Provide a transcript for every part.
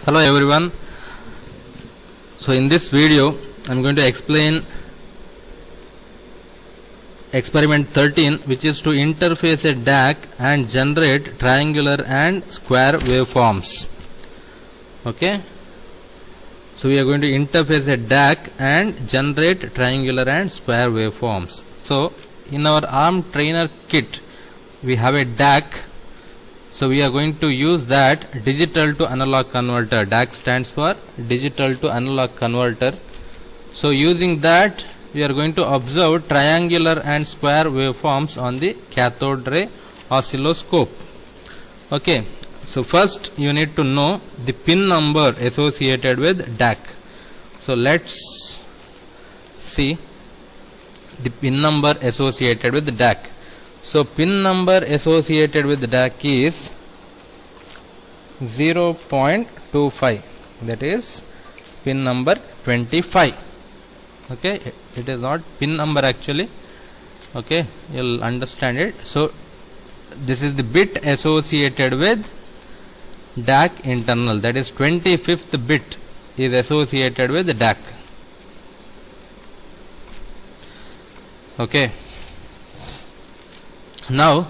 Hello everyone. So in this video I am going to explain experiment 13, which is to interface a DAC and generate triangular and square waveforms. Okay, so we are going to interface a DAC and generate triangular and square waveforms. So in our ARM trainer kit we have a DAC. So we are going to use that digital to analog converter. DAC stands for digital to analog converter. So using that we are going to observe triangular and square waveforms on the cathode ray oscilloscope. Okay, so first you need to know the pin number associated with DAC. So let's see the pin number associated with DAC. So pin number associated with DAC is 0.25, that is pin number 25. Okay, it is not pin number actually. Okay, you'll understand it. So this is the bit associated with DAC internal, that is 25th bit is associated with DAC. Okay, now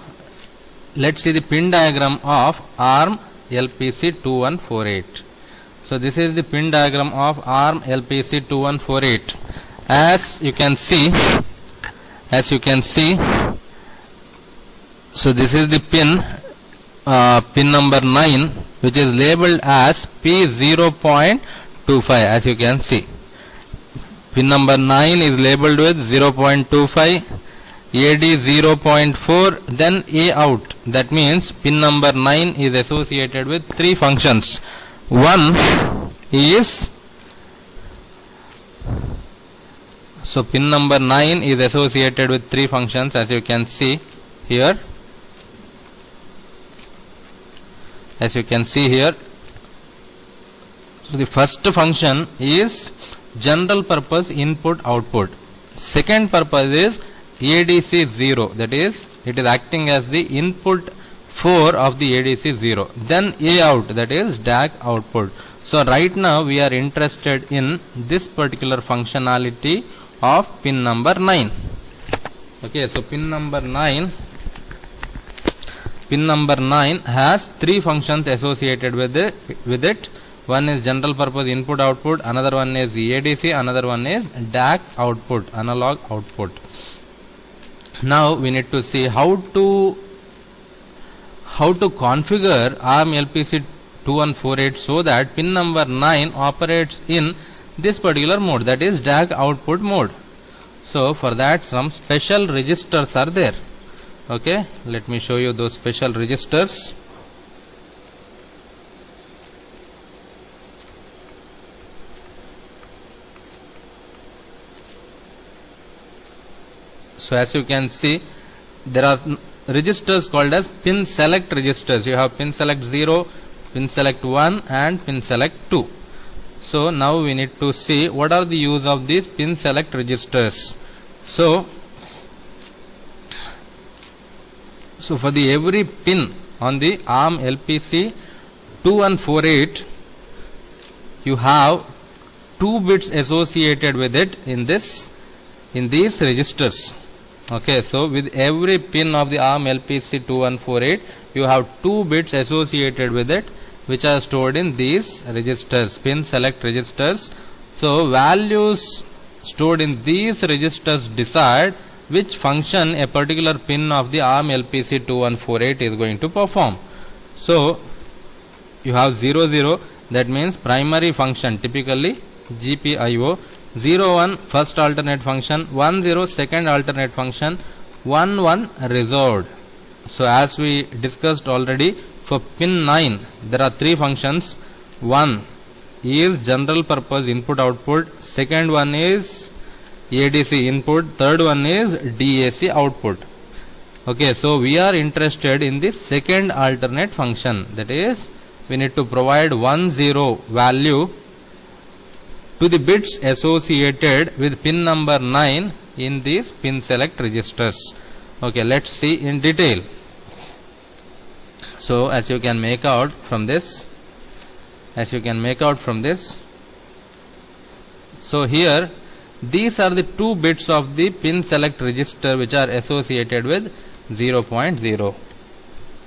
let's see the pin diagram of ARM LPC 2148. So this is the pin diagram of ARM LPC 2148. As you can see, so this is the pin number 9, which is labeled as P0.25. as you can see, pin number 9 is labeled with 0.25, AD 0.4, then A out. That means pin number 9 is associated with three functions. One is, so pin number 9 is associated with three functions, as you can see here. So the first function is general purpose input output. Second purpose is ADC 0, that is it is acting as the input 4 of the ADC 0. Then A out, that is DAC output. So right now we are interested in this particular functionality of pin number 9. Okay, so pin number 9 has three functions associated with it. One is general purpose input output, another one is ADC, another one is DAC output, analog output. Now we need to see how to configure ARM LPC 2148 so that pin number 9 operates in this particular mode, that is DAC output mode. So for that some special registers are there. Okay, let me show you those special registers. So as you can see, there are registers called as pin select registers. You have pin select 0, pin select 1 and pin select 2. So now we need to see what are the use of these pin select registers. So for the every pin on the ARM LPC 2148, you have 2 bits associated with it in these registers. Okay, so with every pin of the ARM LPC 2148, you have 2 bits associated with it, which are stored in these registers, pin select registers. So values stored in these registers decide which function a particular pin of the ARM LPC 2148 is going to perform. So you have 00, that means primary function, typically GPIO. 01 first alternate function, 10 second alternate function, 11 reserved. So as we discussed already, for pin 9 there are three functions. One is general purpose input output, second one is ADC input, third one is DAC output. Okay, so we are interested in the second alternate function, that is we need to provide 10 value to the bits associated with pin number 9 in these pin select registers. Okay, let's see in detail. So as you can make out from this, as you can make out from this. So here these are the 2 bits of the pin select register which are associated with 0.0.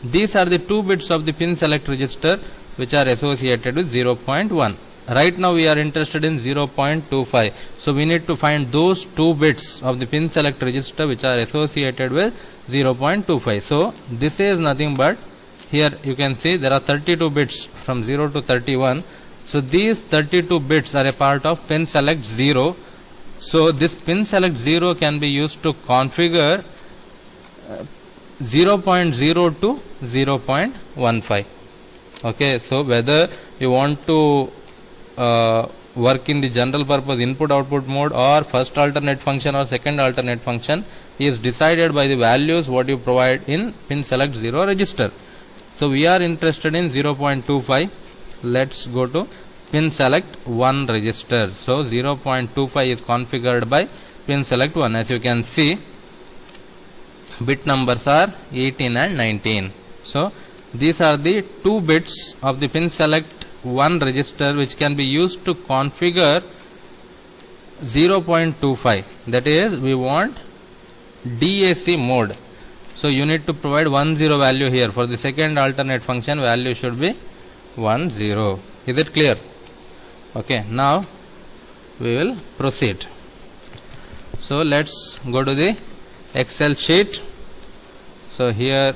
These are the 2 bits of the pin select register which are associated with 0.1. Right now we are interested in 0.25. So we need to find those 2 bits of the pin select register which are associated with 0.25. So this is nothing but, here you can see there are 32 bits from 0 to 31. So these 32 bits are a part of pin select 0. So this pin select 0 can be used to configure 0.0 to 0.15. Okay, so whether you want to work in the general purpose input output mode or first alternate function or second alternate function is decided by the values what you provide in pin select 0 register. So we are interested in 0.25. Let's go to pin select 1 register. So 0.25 is configured by pin select 1. As you can see, bit numbers are 18 and 19. So these are the 2 bits of the pin select 1 register which can be used to configure 0.25. That is, we want DAC mode. So you need to provide 10 value here. For the second alternate function, value should be 10. Is it clear? Okay, now we will proceed. So let's go to the Excel sheet. So here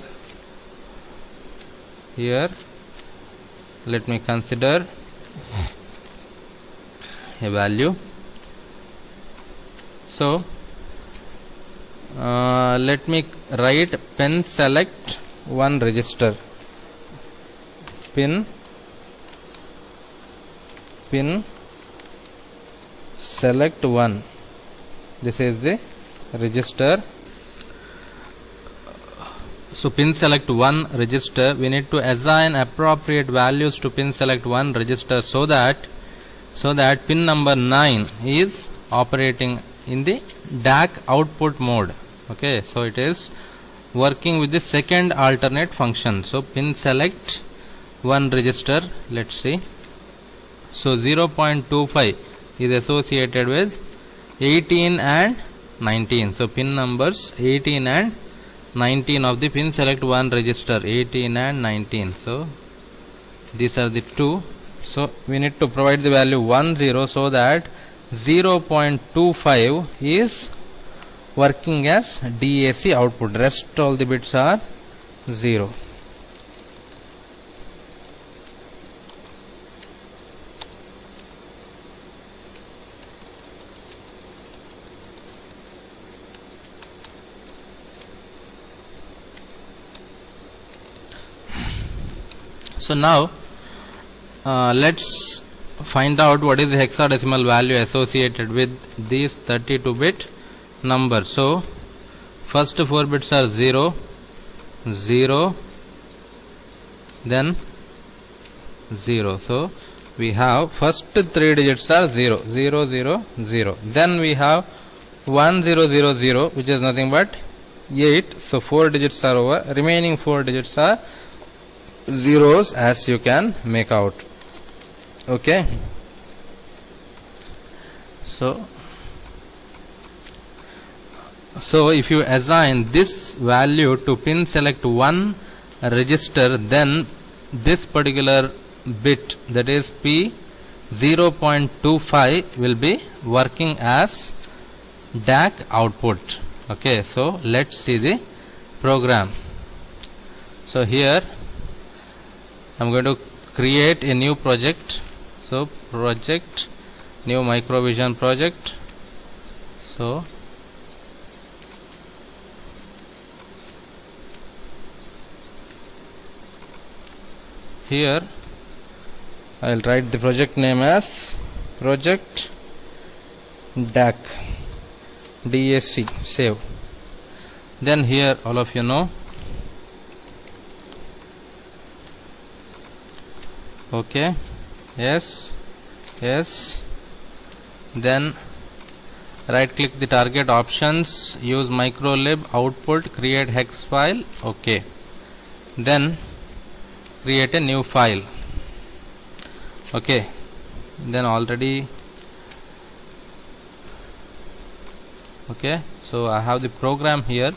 let me consider a value. So let me write pin select 1 register. Pin select 1. This is the register. So pin select 1 register, we need to assign appropriate values to pin select 1 register so that pin number 9 is operating in the DAC output mode. Okay, so it is working with the second alternate function. So pin select 1 register, let's see. So 0.25 is associated with 18 and 19. So pin numbers 18 and 19 of the pin select 1 register, 18 and 19. So these are the 2. So we need to provide the value 10 so that 0.25 is working as DAC output. Rest all the bits are 0. So now let's find out what is the hexadecimal value associated with these 32-bit numbers. So first 4 bits are 0, 0, then 0. So we have first 3 digits are 0, 0, 0, 0. Then we have 1, 0, 0, 0, which is nothing but 8. So 4 digits are over. Remaining 4 digits are zeros, as you can make out. Okay, so if you assign this value to pin select 1 register, then this particular bit, that is P 0.25, will be working as DAC output. Okay, so let's see the program. So here I am going to create a new project. So project, new microvision project. So here I will write the project name as project DAC, DAC, save. Then here all of you know. Okay, yes, yes. Then right click the target options, use microlib output, create hex file. Okay, then create a new file. Okay, then already, okay, so I have the program here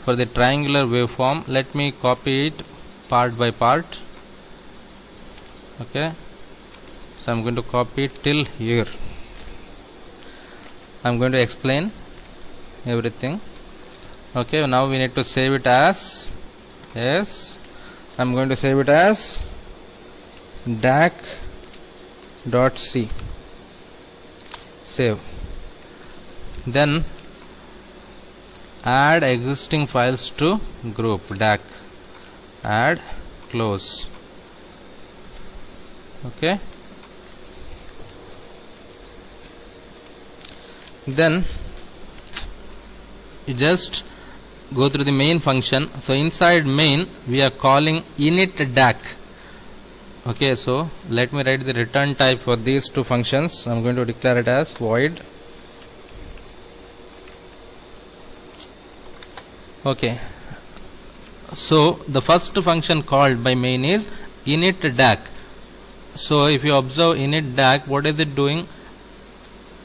for the triangular waveform. Let me copy it part by part. Okay, so I'm going to copy it till here. I'm going to explain everything. Okay, now we need to save it as, yes, I'm going to save it as dac.c. Save. Then add existing files to group dac. Add, close. Okay. Then you just go through the main function. So inside main we are calling init dac. Okay, so let me write the return type for these two functions. I'm going to declare it as void. Okay, so the first function called by main is init dac. So if you observe init dac, what is it doing?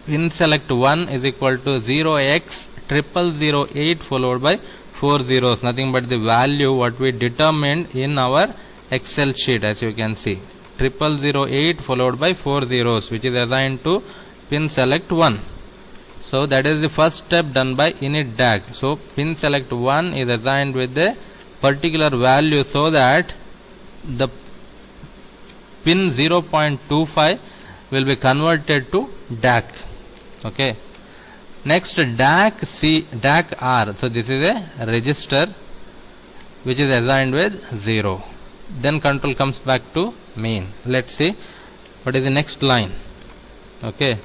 Pin select 1 is equal to 0x0008 followed by 4 zeros, nothing but the value what we determined in our Excel sheet. As you can see, 0008 followed by 4 zeros, which is assigned to pin select 1. So that is the first step done by init dac. So pin select 1 is assigned with a particular value, so that the pin 0.25 will be converted to dac. Okay, next dac C, dac R. So this is a register which is assigned with 0. Then control comes back to main. Let's see what is the next line. Okay,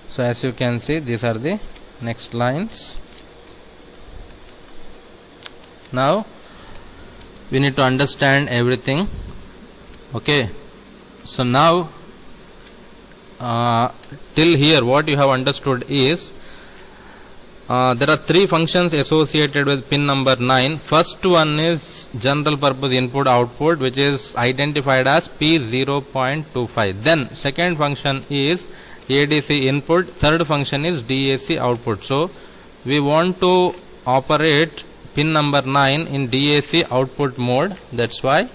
so as you can see, these are the next lines. Now we need to understand everything. Okay, so now till here what you have understood is there are three functions associated with pin number 9. First one is general purpose input output, which is identified as P0.25. Then second function is ADC input, third function is DAC output. So we want to operate pin number 9 in DAC output mode. That's why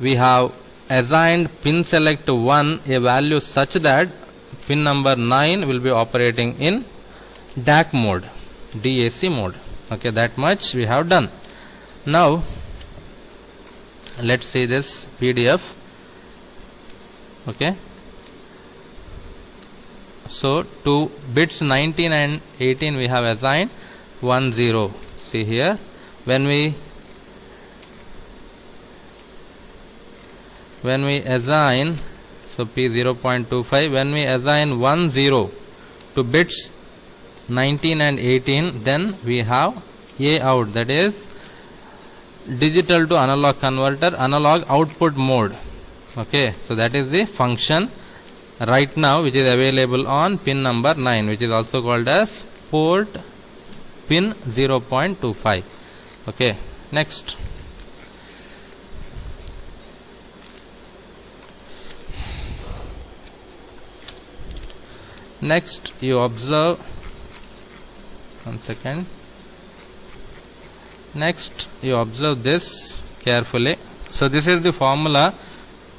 we have assigned pin select 1 a value such that pin number 9 will be operating in DAC mode, DAC mode. Okay, that much we have done. Now let's see this PDF. Okay, so to bits 19 and 18 we have assigned 1 0. See here, when we assign, so P0.25, when we assign 1 0 to bits 19 and 18, then we have A out, that is digital to analog converter, analog output mode. Okay, so that is the function right now which is available on pin number 9, which is also called as port pin 0.25. Okay, next. Next you observe, one second. Next you observe this carefully. So this is the formula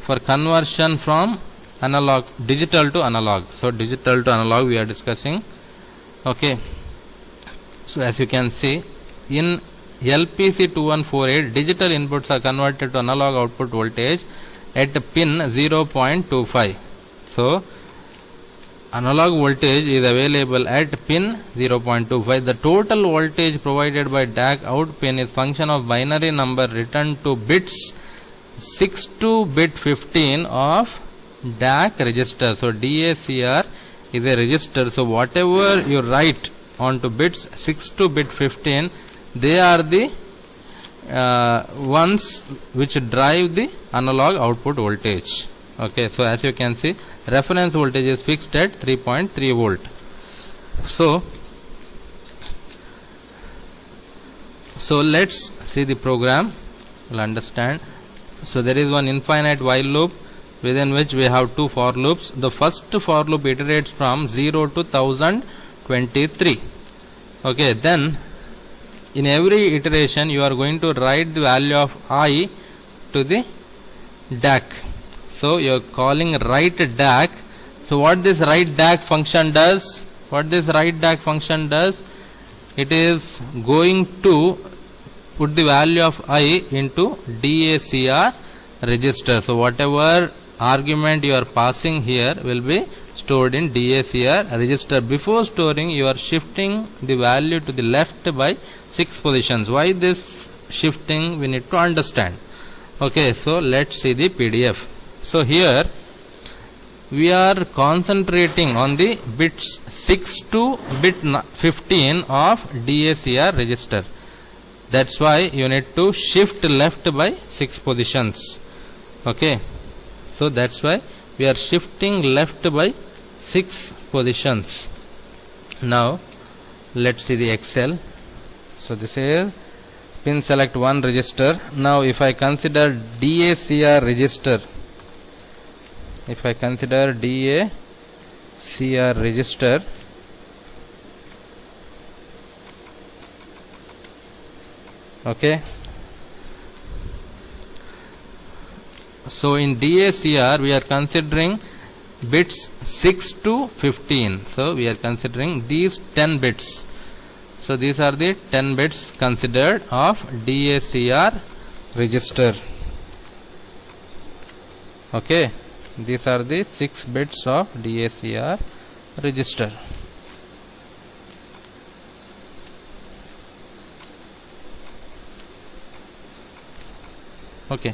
for conversion from analog, digital to analog. So digital to analog we are discussing. Okay, so as you can see, in LPC2148 digital inputs are converted to analog output voltage at pin 0.25. So analog voltage is available at pin 0.25. The total voltage provided by DAC out pin is function of binary number returned to bits 6 to bit 15 of DAC register. So DACR is a register. So whatever you write onto bits 6 to bit 15, they are the ones which drive the analog output voltage. Okay, so as you can see, reference voltage is fixed at 3.3 volt. So let's see the program. We'll understand. So there is one infinite while loop within which we have two for loops. The first for loop iterates from 0 to 1023. Okay, then in every iteration you are going to write the value of I to the DAC. So you are calling write DAC. So what this write DAC function does? It is going to put the value of I into DACR register. So whatever argument you are passing here will be stored in DACR register. Before storing, you are shifting the value to the left by 6 positions. Why this shifting? We need to understand. Okay, so let's see the PDF. So here we are concentrating on the bits 6 to bit 15 of DACR register. That's why you need to shift left by 6 positions. Okay, so that's why we are shifting left by 6 positions. Now let's see the Excel. So this is pin select 1 register. Now if I consider DACR register, okay, so in DACR we are considering bits 6 to 15. So we are considering these 10 bits. So these are the 10 bits considered of DACR register. Okay, these are the 6 bits of DACR register. Okay,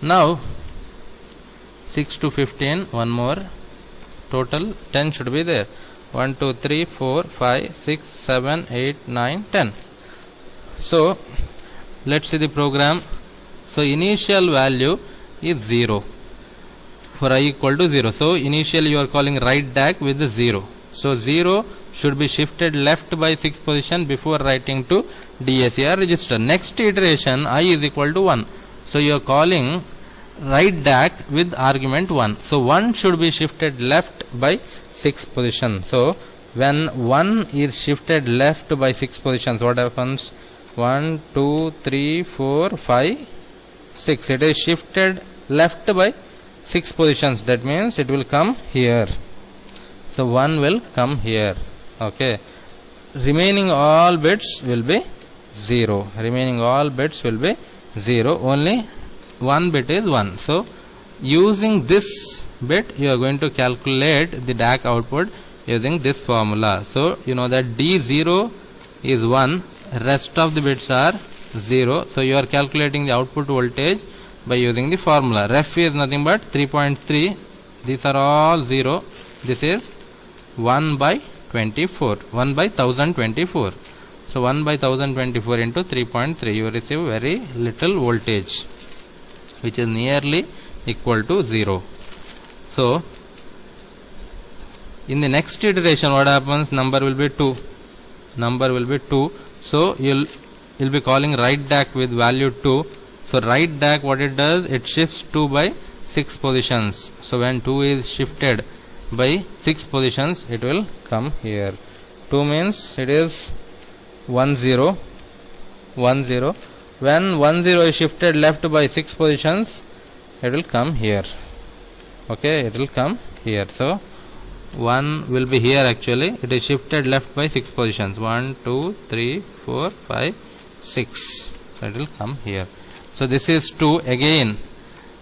now 6 to 15, one more, total 10 should be there. 1 2 3 4 5 6 7 8 9 10. So let's see the program. So initial value is 0 for I equal to 0. So initially you are calling write DAC with the 0. So 0 should be shifted left by 6 position before writing to DACR register. Next iteration I is equal to 1. So you are calling write DAC with argument 1. So 1 should be shifted left by 6 position. So when 1 is shifted left by 6 positions, what happens? 1 2 3 4 5 6. It is shifted left by 6 positions. That means it will come here. So 1 will come here. Okay, remaining all bits will be 0. Only one bit is 1. So using this bit you are going to calculate the DAC output using this formula. So you know that D0 is 1, rest of the bits are 0. So you are calculating the output voltage by using the formula. Ref is nothing but 3.3. These are all 0. This is 1 by 24, 1 by 1024. So 1 by 1024 into 3.3, you receive very little voltage, which is nearly equal to 0. So in the next iteration what happens? Number will be 2. So you'll be calling write DAC with value 2. So write DAC, what it does? It shifts 2 by 6 positions. So when 2 is shifted by 6 positions, it will come here. 2 means it is 1 0. When 1 0 is shifted left by 6 positions, it will come here. Okay, it will come here. So 1 will be here actually. It is shifted left by 6 positions. 1 2 3 4 5 6. So it will come here. So this is 2. Again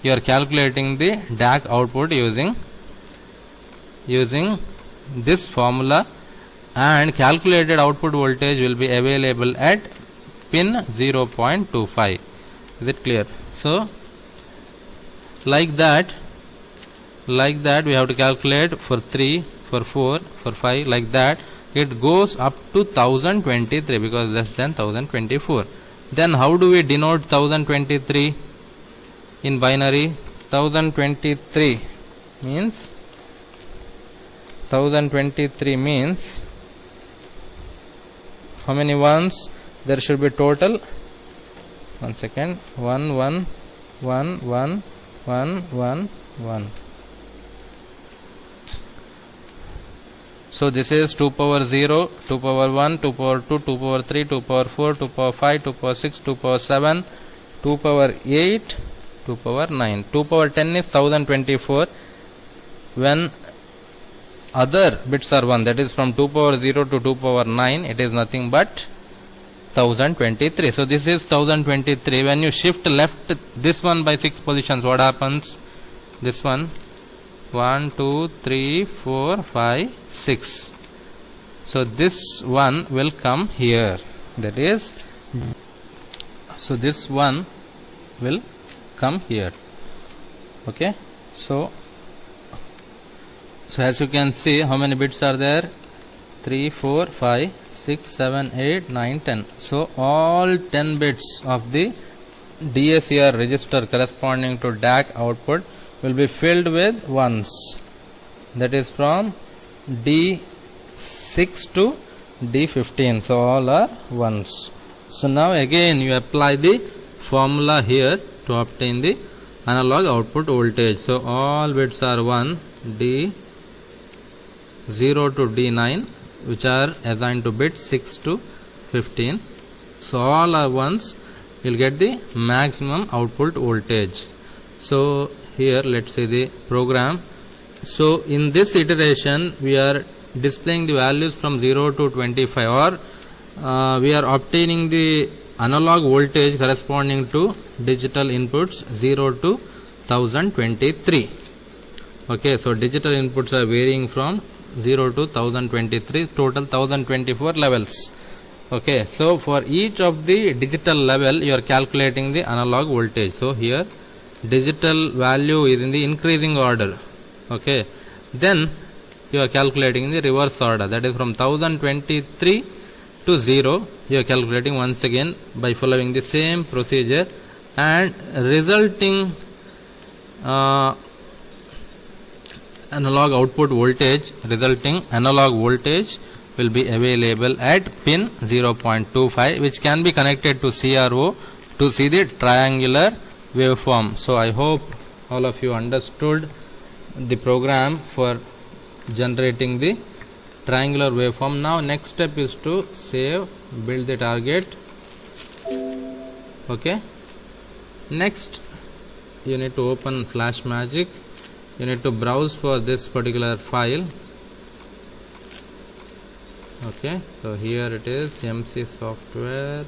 you are calculating the DAC output using this formula, and calculated output voltage will be available at pin 0.25. Is it clear? So like that we have to calculate for 3, for 4, for 5, like that. It goes up to 1023 because less than 1024. Then how do we denote 1023 in binary? 1023 means how many ones there should be total? 1 second. 1 1 1 1 1 1 1. So this is 2 power 0, 2 power 1, 2 power 2, 2 power 3, 2 power 4, 2 power 5, 2 power 6, 2 power 7, 2 power 8, 2 power 9. 2 power 10 is 1024. When other bits are 1, that is from 2 power 0 to 2 power 9, it is nothing but 1023. So this is 1023. When you shift left this one by 6 positions, what happens? This one, 1 2 3 4 5 6. So this one will come here. That is, so this one will come here. Okay. So as you can see, how many bits are there? 3 4 5 6 7 8 9 10. So all 10 bits of the DACR register corresponding to DAC output will be filled with ones. That is from D6 to D15. So all are ones. So now again you apply the formula here to obtain the analog output voltage. So all bits are 1, D0 to D9, which are assigned to bit 6 to 15. So all are ones. You will get the maximum output voltage. So here let's see the program. So in this iteration we are displaying the values from 0 to 25, or we are obtaining the analog voltage corresponding to digital inputs 0 to 1023. Okay, so digital inputs are varying from 0 to 1023, total 1024 levels. Okay, so for each of the digital level you are calculating the analog voltage. So here digital value is in the increasing order. Okay, then you are calculating in the reverse order, that is from 1023 to 0. You are calculating once again by following the same procedure, and resulting analog output voltage, will be available at pin 0.25, which can be connected to CRO to see the triangular waveform. So I hope all of you understood the program for generating the triangular waveform. Now next step is to save, build the target. Okay, next you need to open FlashMagick. You need to browse for this particular file. Okay, so here it is, MC software.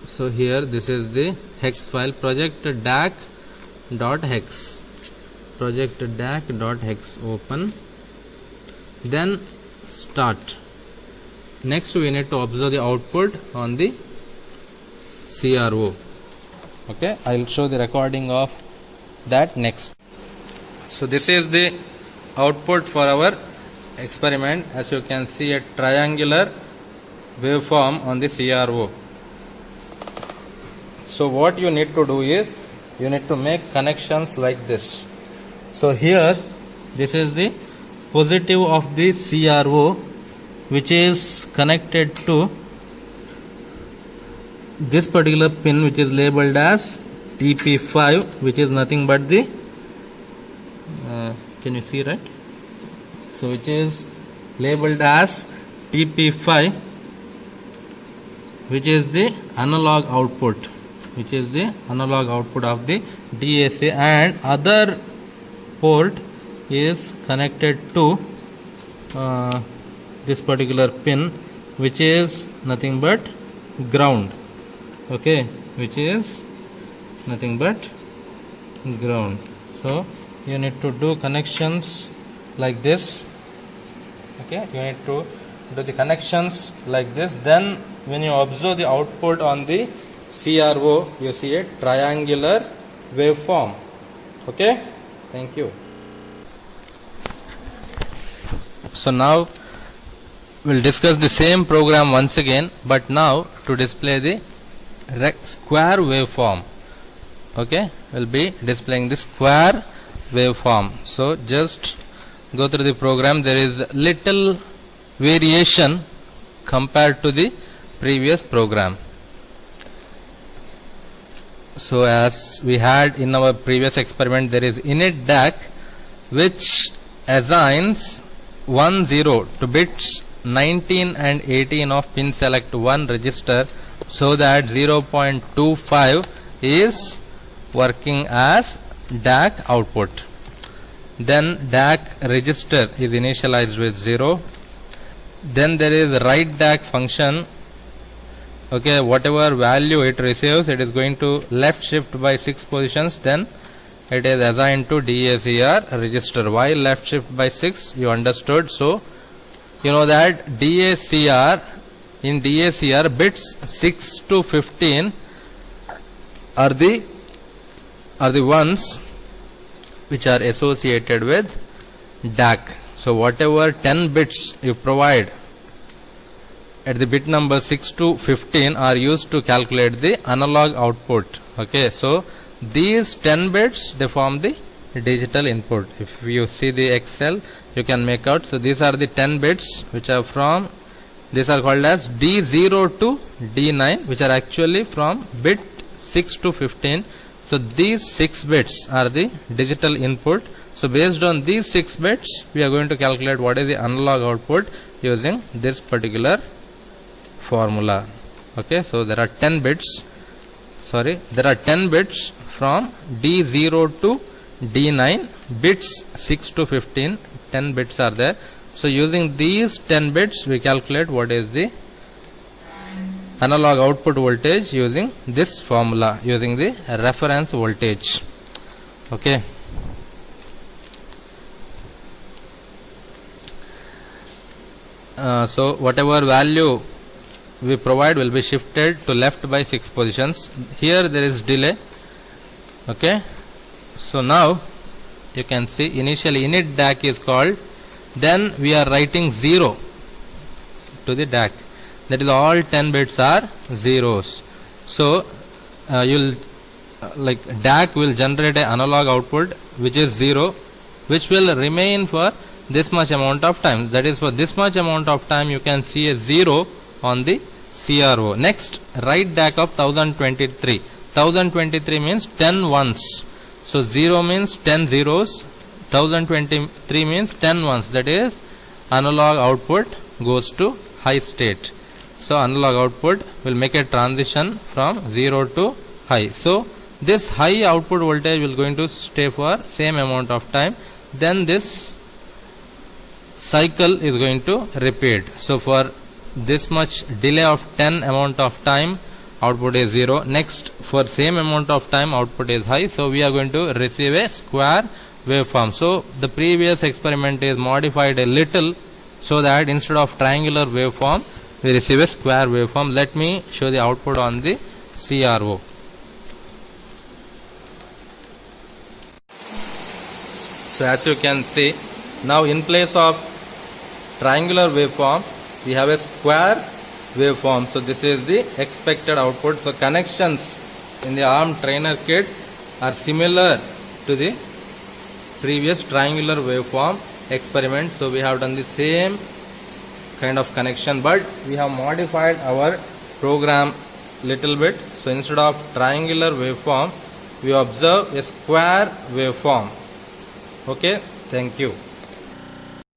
So here this is the hex file, project.dac.hex. project.dac.hex. Open, then start. Next we need to observe the output on the CRO. Okay, I will show the recording of that next. So this is the output for our experiment. As you can see, a triangular waveform on the CRO. So what you need to do is, you need to make connections like this. So here this is the positive of the CRO, which is connected to this particular pin, which is labeled as TP5, which is nothing but the can you see, right? So which is labeled as TP5, which is the analog output, of the DAC, and other port is connected to this particular pin, which is nothing but ground. Okay, which is nothing but ground. So you need to do connections like this. Okay, you need to do the connections like this. Then when you observe the output on the CRO, you see a triangular waveform. Okay, thank you. So now we'll discuss the same program once again, but now to display the square waveform. Okay, we'll be displaying the square waveform. So just go through the program. There is little variation compared to the previous program. So as we had in our previous experiment, there is init DAC which assigns 1 0 to bits 19 and 18 of pin select 1 register, so that 0.25 is working as DAC output. Then DAC register is initialized with 0. Then there is write DAC function. Okay, whatever value it receives, it is going to left shift by 6 positions, then it is assigned to DACR register. Why left shift by 6? You understood. So you know that in DACR bits 6 to 15 are the ones which are associated with DAC. So whatever 10 bits you provide at the bit number 6 to 15 are used to calculate the analog output. Okay, so these 10 bits, they form the digital input. If you see the Excel, you can make out. So these are the 10 bits which are from, these are called as D0 to D9, which are actually from bit 6 to 15. So these 6 bits are the digital input. So based on these 6 bits, we are going to calculate what is the analog output using this particular formula. Okay, so there are 10 bits from D0 to D9, bits 6 to 15, 10 bits are there. So using these 10 bits, we calculate what is the analog output voltage using this formula, using the reference voltage. Okay. So whatever value we provide will be shifted to left by 6 positions. Here there is delay. Okay, so now you can see initially init DAC is called, then we are writing 0 to the DAC, that is all 10 bits are zeros. So DAC will generate an analog output which is 0, which will remain for this much amount of time. That is, for this much amount of time you can see a 0 on the CRO. Next, write DAC of 1023. 1023 means 10 ones. So 0 means 10 zeros. 1023 means 10 ones. That is, analog output goes to high state. So analog output will make a transition from 0 to high. So this high output voltage will going to stay for same amount of time. Then this cycle is going to repeat. So for this much delay of 10 amount of time, output is 0. Next, for same amount of time, output is high. So we are going to receive a square waveform. So the previous experiment is modified a little, so that instead of triangular waveform, we receive a square waveform. Let me show the output on the CRO. So as you can see, now in place of triangular waveform, we have a square waveform. So this is the expected output. So connections in the ARM trainer kit are similar to the previous triangular waveform experiment. So we have done the same kind of connection, but we have modified our program little bit. So instead of triangular waveform, we observe a square waveform. Okay, thank you.